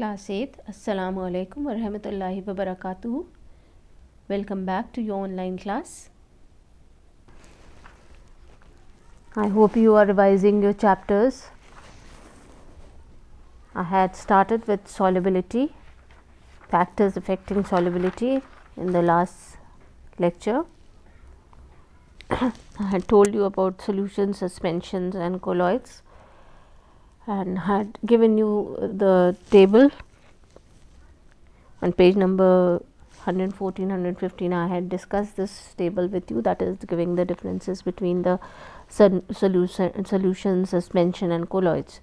Class 8, Assalamu alaikum wa rahmatullahi wa barakatuhu. Welcome back to your online class. I hope you are revising your chapters. I had started with solubility, factors affecting solubility in the last lecture. I had told you about solutions, suspensions and colloids, and had given you the table on page number 114, 115. I had discussed this table with you, that is giving the differences between the solution, suspension and colloids.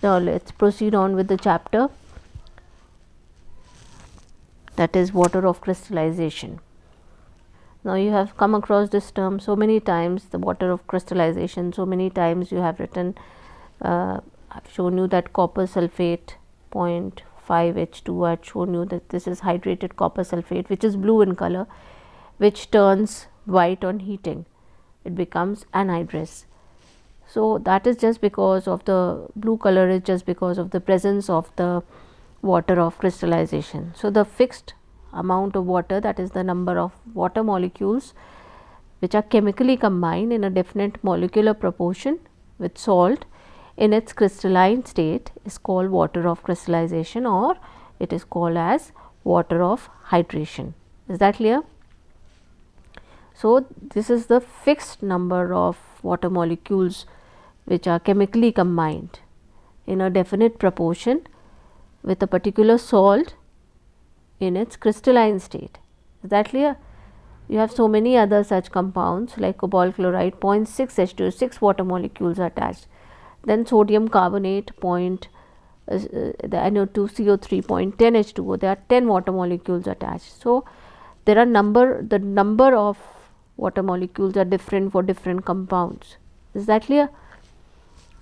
Now let us proceed on with the chapter, that is water of crystallization. Now you have come across this term so many times, the water of crystallization. So many times you have written, I have shown you that copper sulfate 0.5 H2. I had shown you that this is hydrated copper sulfate, which is blue in color, which turns white on heating. It becomes anhydrous. So that is just because of the blue color, is just because of the presence of the water of crystallization. So the fixed amount of water, that is the number of water molecules which are chemically combined in a definite molecular proportion with salt in its crystalline state, is called water of crystallization, or it is called as water of hydration. Is that clear? So this is the fixed number of water molecules which are chemically combined in a definite proportion with a particular salt in its crystalline state. Is that clear? You have so many other such compounds like cobalt chloride 0.6 H2, 6 water molecules are attached. Then sodium carbonate the NO2CO3 0.10 H2O, there are 10 water molecules attached. So there are the number of water molecules are different for different compounds. Is that clear?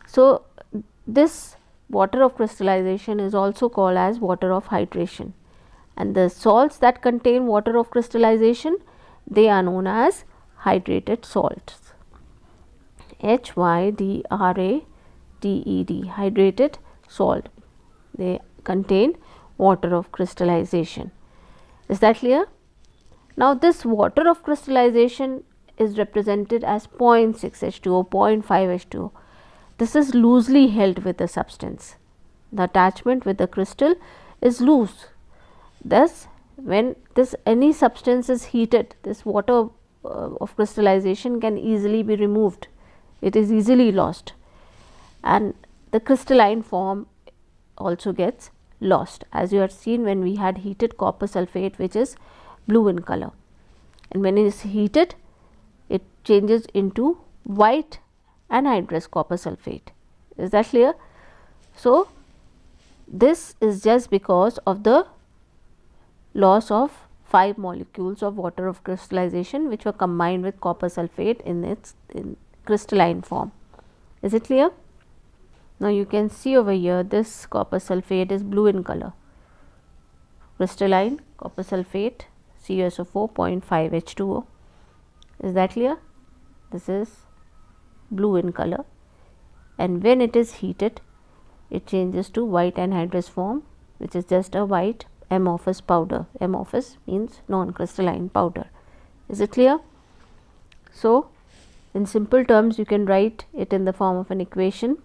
So this water of crystallization is also called as water of hydration, and the salts that contain water of crystallization, they are known as hydrated salts. HYDRATED, hydrated salt, they contain water of crystallization. Is that clear? Now this water of crystallization is represented as 0.6 H2O, 0.5 H2O. This is loosely held with the substance. The attachment with the crystal is loose. Thus, when any substance is heated, this water of crystallization can easily be removed. It is easily lost, and the crystalline form also gets lost, as you have seen when we had heated copper sulfate, which is blue in color, and when it is heated, it changes into white anhydrous copper sulfate. Is that clear? So this is just because of the loss of 5 molecules of water of crystallization which were combined with copper sulfate in crystalline form. Is it clear? Now you can see over here, this copper sulfate is blue in color, crystalline copper sulfate CuSO4 0.5 H2O. Is that clear? This is blue in color, and when it is heated, it changes to white anhydrous form, which is just a white amorphous powder. Amorphous means non-crystalline powder. Is it clear? So in simple terms, you can write it in the form of an equation.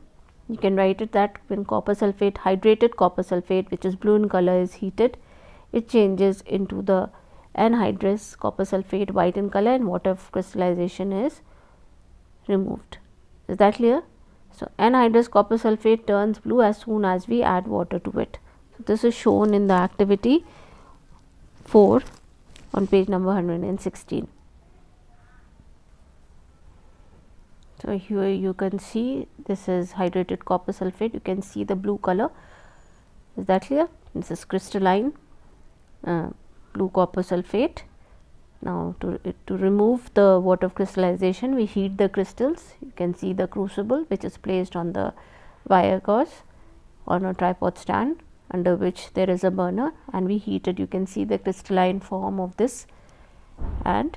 You can write it that when copper sulfate, hydrated copper sulfate, which is blue in color, is heated, it changes into the anhydrous copper sulfate, white in color, and water of crystallization is removed. Is that clear? So anhydrous copper sulfate turns blue as soon as we add water to it. So this is shown in the activity 4 on page number 116. So here you can see this is hydrated copper sulfate. You can see the blue color. Is that clear? This is crystalline blue copper sulfate. Now to remove the water of crystallization, we heat the crystals. You can see the crucible which is placed on the wire gauze on a tripod stand, under which there is a burner, and we heat it. You can see the crystalline form of this, and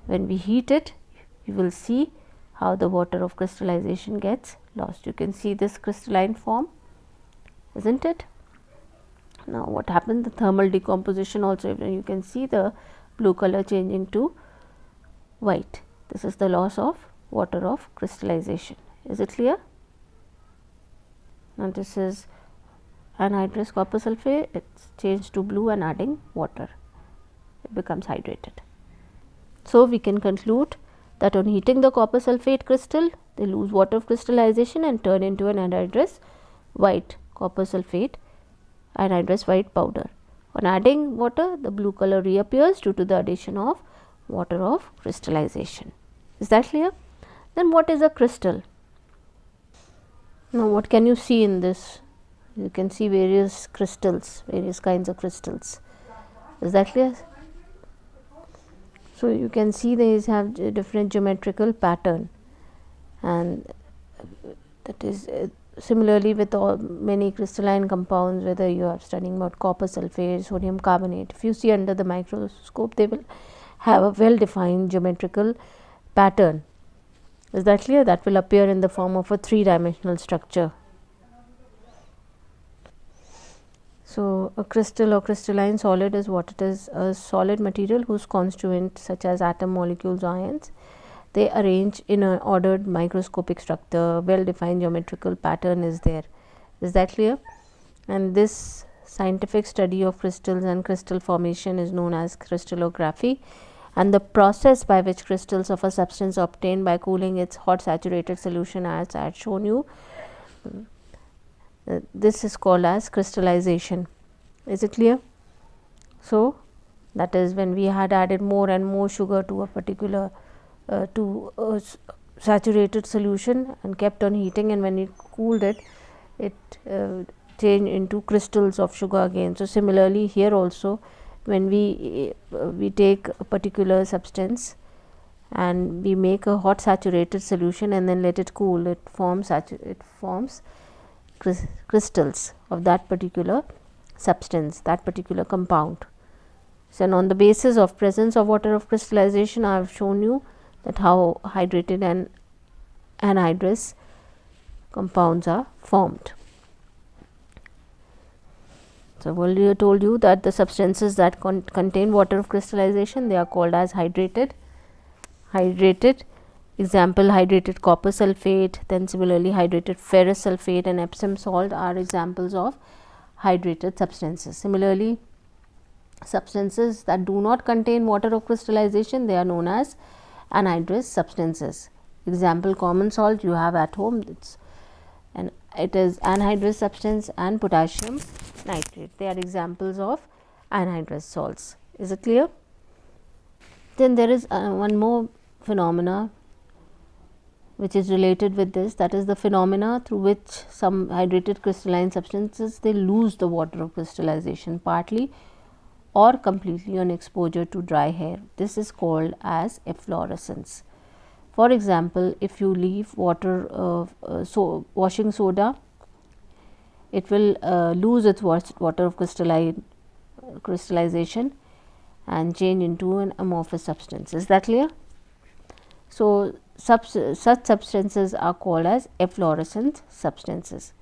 when we heat it, you will see how the water of crystallization gets lost. You can see this crystalline form, isn't it? Now what happens, the thermal decomposition also, you can see the blue color changing to white. This is the loss of water of crystallization. Is it clear? Now this is anhydrous copper sulphate, it's changed to blue and adding water, it becomes hydrated. So we can conclude that on heating the copper sulphate crystal, they lose water of crystallization and turn into an anhydrous white copper sulphate, anhydrous white powder. On adding water, the blue color reappears due to the addition of water of crystallization. Is that clear? Then what is a crystal? Now what can you see in this? You can see various crystals, various kinds of crystals. Is that clear? So you can see these have different geometrical pattern, and that is similarly with all many crystalline compounds, whether you are studying about copper sulphate, sodium carbonate. If you see under the microscope, they will have a well defined geometrical pattern. Is that clear? That will appear in the form of a 3-dimensional structure. So a crystal or crystalline solid is what it is, a solid material whose constituents such as atom, molecules, ions, they arrange in an ordered microscopic structure, well defined geometrical pattern is there. Is that clear? And this scientific study of crystals and crystal formation is known as crystallography, and the process by which crystals of a substance are obtained by cooling its hot saturated solution, as I had shown you, this is called as crystallization. Is it clear? So that is when we had added more and more sugar to a particular saturated solution and kept on heating, and when it cooled it, it changed into crystals of sugar again. So similarly here also, when we take a particular substance and we make a hot saturated solution and then let it cool, it forms crystals of that particular substance, that particular compound. So, and on the basis of presence of water of crystallization, I have shown you that how hydrated and anhydrous compounds are formed. So, earlier told you that the substances that contain water of crystallization, they are called as hydrated. Example, hydrated copper sulphate, then similarly hydrated ferrous sulphate and Epsom salt are examples of hydrated substances. Similarly, substances that do not contain water of crystallization, they are known as anhydrous substances. Example, common salt you have at home, it is anhydrous substance, and potassium nitrate, they are examples of anhydrous salts. Is it clear? Then there is one more phenomena which is related with this, that is the phenomena through which some hydrated crystalline substances, they lose the water of crystallization partly or completely on exposure to dry hair. This is called as efflorescence. For example, if you leave water washing soda, it will lose its water of crystallization and change into an amorphous substance. Is that clear? So such substances are called as efflorescent substances.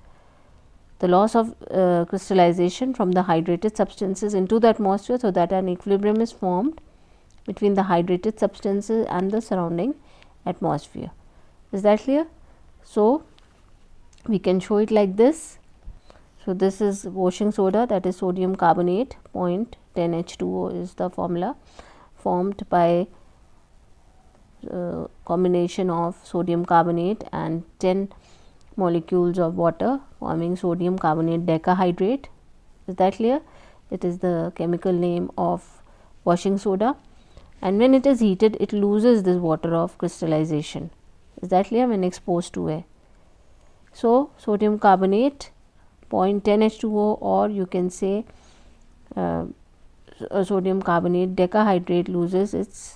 The loss of crystallization from the hydrated substances into the atmosphere, so that an equilibrium is formed between the hydrated substances and the surrounding atmosphere. Is that clear? So we can show it like this. So this is washing soda, that is sodium carbonate, 0.10 H2O is the formula, formed by combination of sodium carbonate and 10 molecules of water forming sodium carbonate decahydrate. Is that clear? It is the chemical name of washing soda, and when it is heated, it loses this water of crystallization. Is that clear? When exposed to air. So sodium carbonate 0.10 H2O, or you can say sodium carbonate decahydrate loses its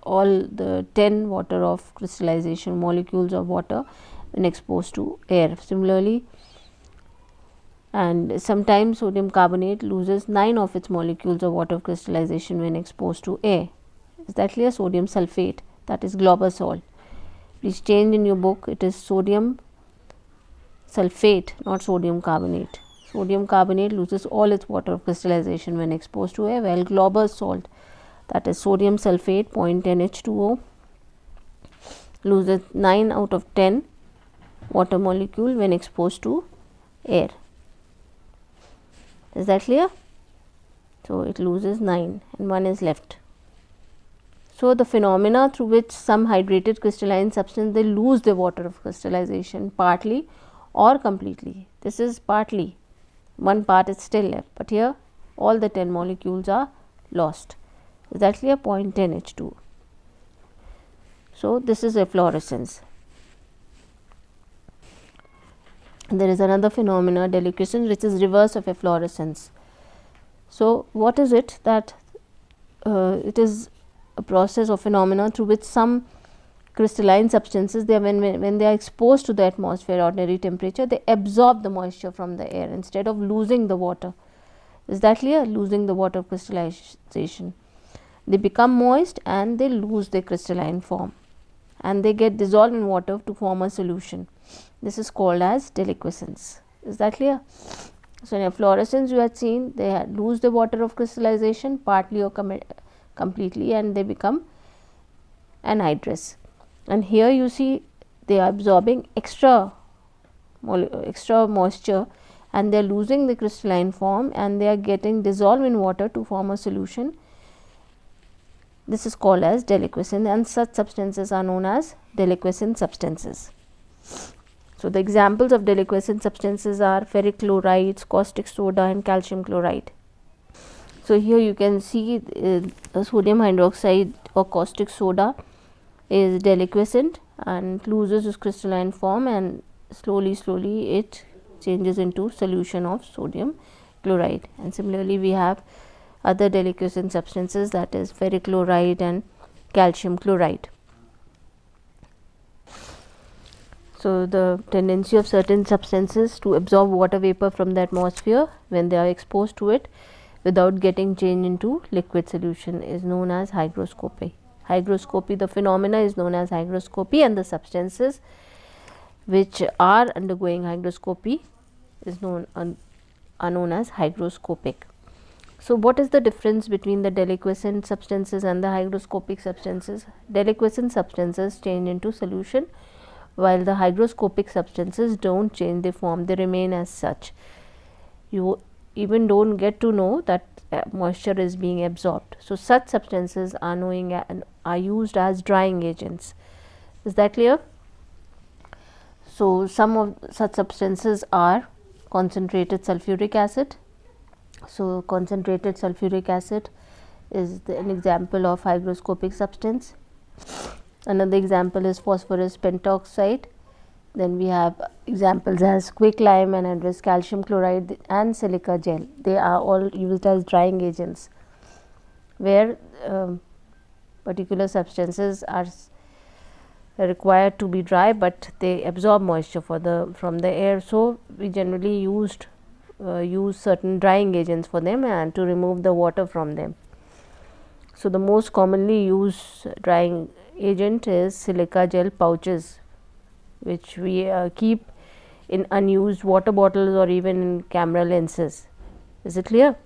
all the 10 water of crystallization molecules of water when exposed to air. Similarly, and sometimes sodium carbonate loses 9 of its molecules of water of crystallization when exposed to air. Is that clear? Sodium sulphate, that is Glauber salt. Please change in your book, it is sodium sulphate, not sodium carbonate. Sodium carbonate loses all its water of crystallization when exposed to air, while Glauber's salt, that is sodium sulphate 0.10 H2O, loses 9 out of 10 water molecule when exposed to air. Is that clear? So, it loses 9 and 1 is left. So, the phenomena through which some hydrated crystalline substance, they lose their water of crystallization partly or completely. This is partly, one part is still left, but here all the 10 molecules are lost. Is that clear? 0.10 H2. So, this is efflorescence. There is another phenomena, deliquescence, which is reverse of efflorescence. So, what is it? That it is a process or phenomena through which some crystalline substances, they are when they are exposed to the atmosphere ordinary temperature, they absorb the moisture from the air instead of losing the water. Is that clear? Losing the water of crystallization. They become moist and they lose their crystalline form, and they get dissolved in water to form a solution. This is called as deliquescence. Is that clear? So, in efflorescence you had seen they lose the water of crystallization partly or completely, and they become anhydrous. And here you see they are absorbing extra moisture, and they are losing the crystalline form, and they are getting dissolved in water to form a solution. This is called as deliquescent, and such substances are known as deliquescent substances. So, the examples of deliquescent substances are ferric chlorides, caustic soda and calcium chloride. So, here you can see sodium hydroxide or caustic soda is deliquescent and loses its crystalline form, and slowly it changes into solution of sodium chloride. And similarly, we have other deliquescent substances, that is ferric chloride and calcium chloride. So, the tendency of certain substances to absorb water vapor from the atmosphere when they are exposed to it without getting changed into liquid solution is known as hygroscopy. Hygroscopy, the phenomena is known as hygroscopy, and the substances which are undergoing hygroscopy is are known as hygroscopic. So, what is the difference between the deliquescent substances and the hygroscopic substances? Deliquescent substances change into solution, while the hygroscopic substances do not change their form, they remain as such. You even do not get to know that moisture is being absorbed. So, such substances are used as drying agents. Is that clear? So, some of such substances are concentrated sulfuric acid. So, concentrated sulfuric acid is an example of hygroscopic substance. Another example is phosphorus pentoxide. Then we have examples as quicklime, anhydrous calcium chloride and silica gel. They are all used as drying agents, where particular substances are required to be dry, but they absorb moisture from the air. So, we generally use certain drying agents for them and to remove the water from them. So, the most commonly used drying agent is silica gel pouches, which we keep in unused water bottles or even in camera lenses. Is it clear?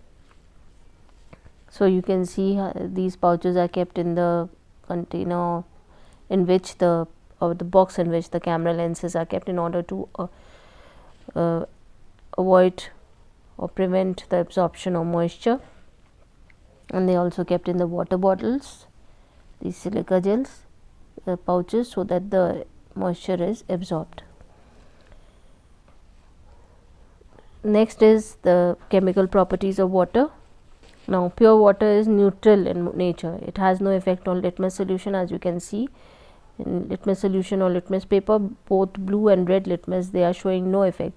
So, you can see these pouches are kept in the container in which the box in which the camera lenses are kept, in order to avoid or prevent the absorption of moisture. And they also kept in the water bottles, these silica gels pouches, so that the moisture is absorbed. Next is the chemical properties of water. Now, pure water is neutral in nature. It has no effect on litmus solution, as you can see. In litmus solution or litmus paper, both blue and red litmus, they are showing no effect.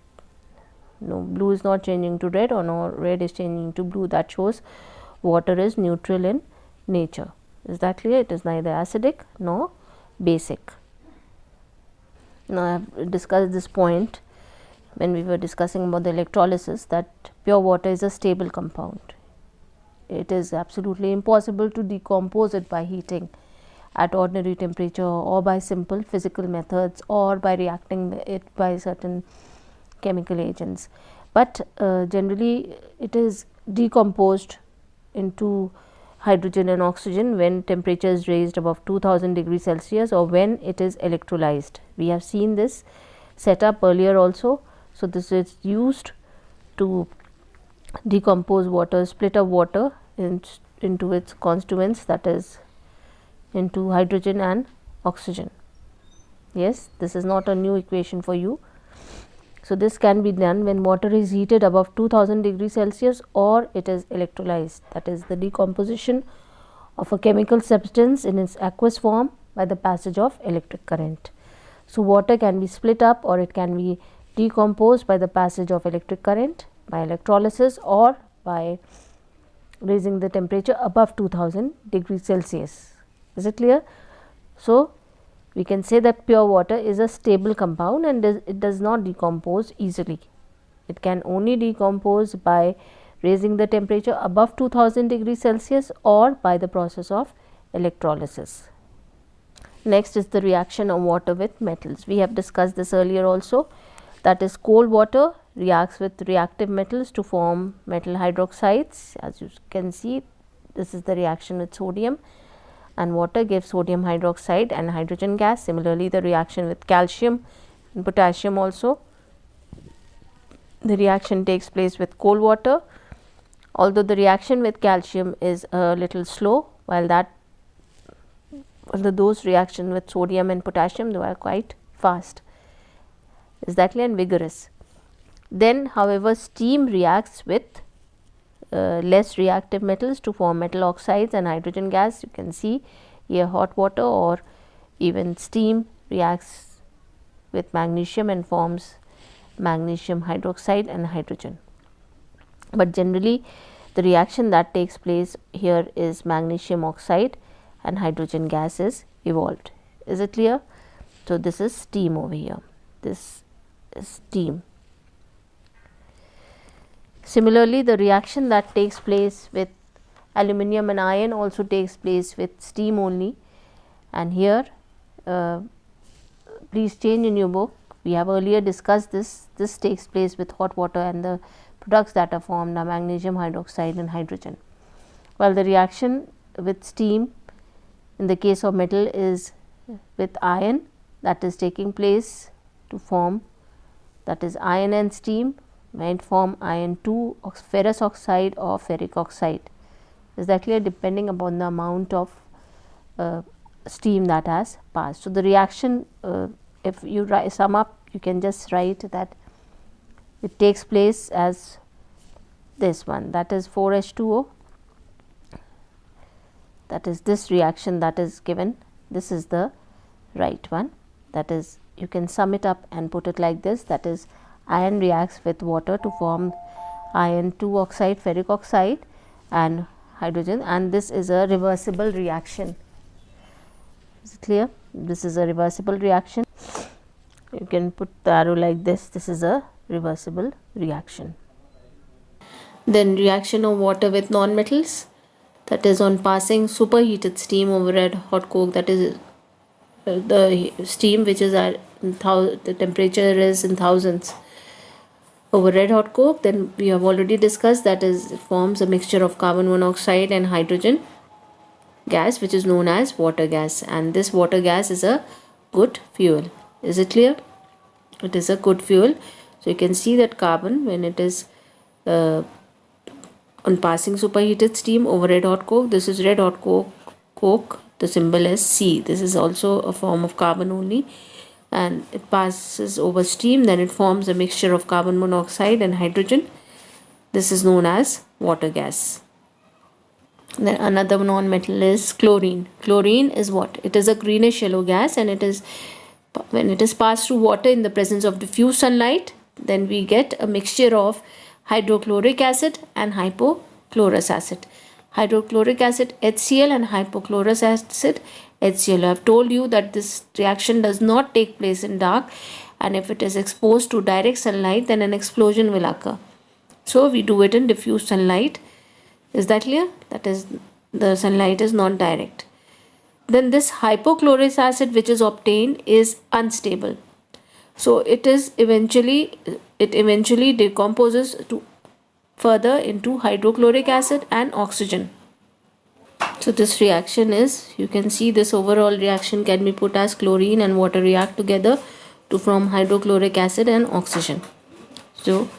No, blue is not changing to red, or no, red is changing to blue. That shows water is neutral in nature. Is that clear? It is neither acidic nor basic. Now, I have discussed this point when we were discussing about the electrolysis, that pure water is a stable compound. It is absolutely impossible to decompose it by heating at ordinary temperature, or by simple physical methods, or by reacting it by certain chemical agents. but generally it is decomposed into hydrogen and oxygen when temperature is raised above 2000 degrees Celsius or when it is electrolyzed. We have seen this setup earlier also. So, this is used to decompose water, split up water into its constituents, that is into hydrogen and oxygen. Yes, this is not a new equation for you. So, this can be done when water is heated above 2000 degrees Celsius or it is electrolyzed, that is the decomposition of a chemical substance in its aqueous form by the passage of electric current. So, water can be split up or it can be decomposed by the passage of electric current, by electrolysis, or by raising the temperature above 2000 degrees Celsius. Is it clear? So, we can say that pure water is a stable compound and it does not decompose easily. It can only decompose by raising the temperature above 2000 degrees Celsius or by the process of electrolysis. Next is the reaction of water with metals. We have discussed this earlier also, that is cold water reacts with reactive metals to form metal hydroxides. As you can see, this is the reaction with sodium, and water gives sodium hydroxide and hydrogen gas. Similarly, the reaction with calcium and potassium also, the reaction takes place with cold water, although the reaction with calcium is a little slow, while those reaction with sodium and potassium, they are quite fast. Is that clear? And vigorous. Then, however, steam reacts with less reactive metals to form metal oxides and hydrogen gas. You can see here hot water or even steam reacts with magnesium and forms magnesium hydroxide and hydrogen. But generally the reaction that takes place here is magnesium oxide and hydrogen gas is evolved. Is it clear? So, this is steam over here. This is steam. Similarly, the reaction that takes place with aluminum and iron also takes place with steam only, and here please change in your book. We have earlier discussed this. This takes place with hot water and the products that are formed are magnesium hydroxide and hydrogen, while the reaction with steam in the case of metal is with iron, that is taking place to form, that is iron and steam might form iron 2 ferrous oxide or ferric oxide. Is that clear? Depending upon the amount of steam that has passed. So, the reaction, if you sum up, you can just write that it takes place as this one, that is 4H2O, that is this reaction that is given. This is the right one, that is, you can sum it up and put it like this, that is iron reacts with water to form iron 2 oxide, ferric oxide and hydrogen, and this is a reversible reaction. Is it clear? This is a reversible reaction. You can put the arrow like this. This is a reversible reaction. Then reaction of water with non-metals, that is on passing superheated steam over red hot coke, that is the steam which is at the temperature is in thousands over red hot coke. Then we have already discussed that is, it forms a mixture of carbon monoxide and hydrogen gas, which is known as water gas, and this water gas is a good fuel. Is it clear? It is a good fuel. So, you can see that carbon, when it is on passing superheated steam over red hot coke, this is red hot coke, the symbol is C. This is also a form of carbon only, and it passes over steam, then it forms a mixture of carbon monoxide and hydrogen. This is known as water gas. Then another non-metal is chlorine. Chlorine is what? It is a greenish yellow gas, and it is, when it is passed through water in the presence of diffuse sunlight, then we get a mixture of hydrochloric acid and hypochlorous acid. Hydrochloric acid HCl and hypochlorous acid HCl. I have told you that this reaction does not take place in dark, and if it is exposed to direct sunlight, then an explosion will occur. So, we do it in diffuse sunlight. Is that clear? That is, the sunlight is not direct. Then this hypochlorous acid which is obtained is unstable. So, it is eventually it eventually decomposes to further into hydrochloric acid and oxygen. So this reaction is, you can see this overall reaction can be put as chlorine and water react together to form hydrochloric acid and oxygen. So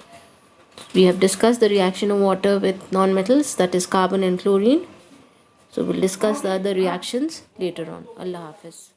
we have discussed the reaction of water with non-metals, that is carbon and chlorine. So we'll discuss the other reactions later on. Allah Hafiz.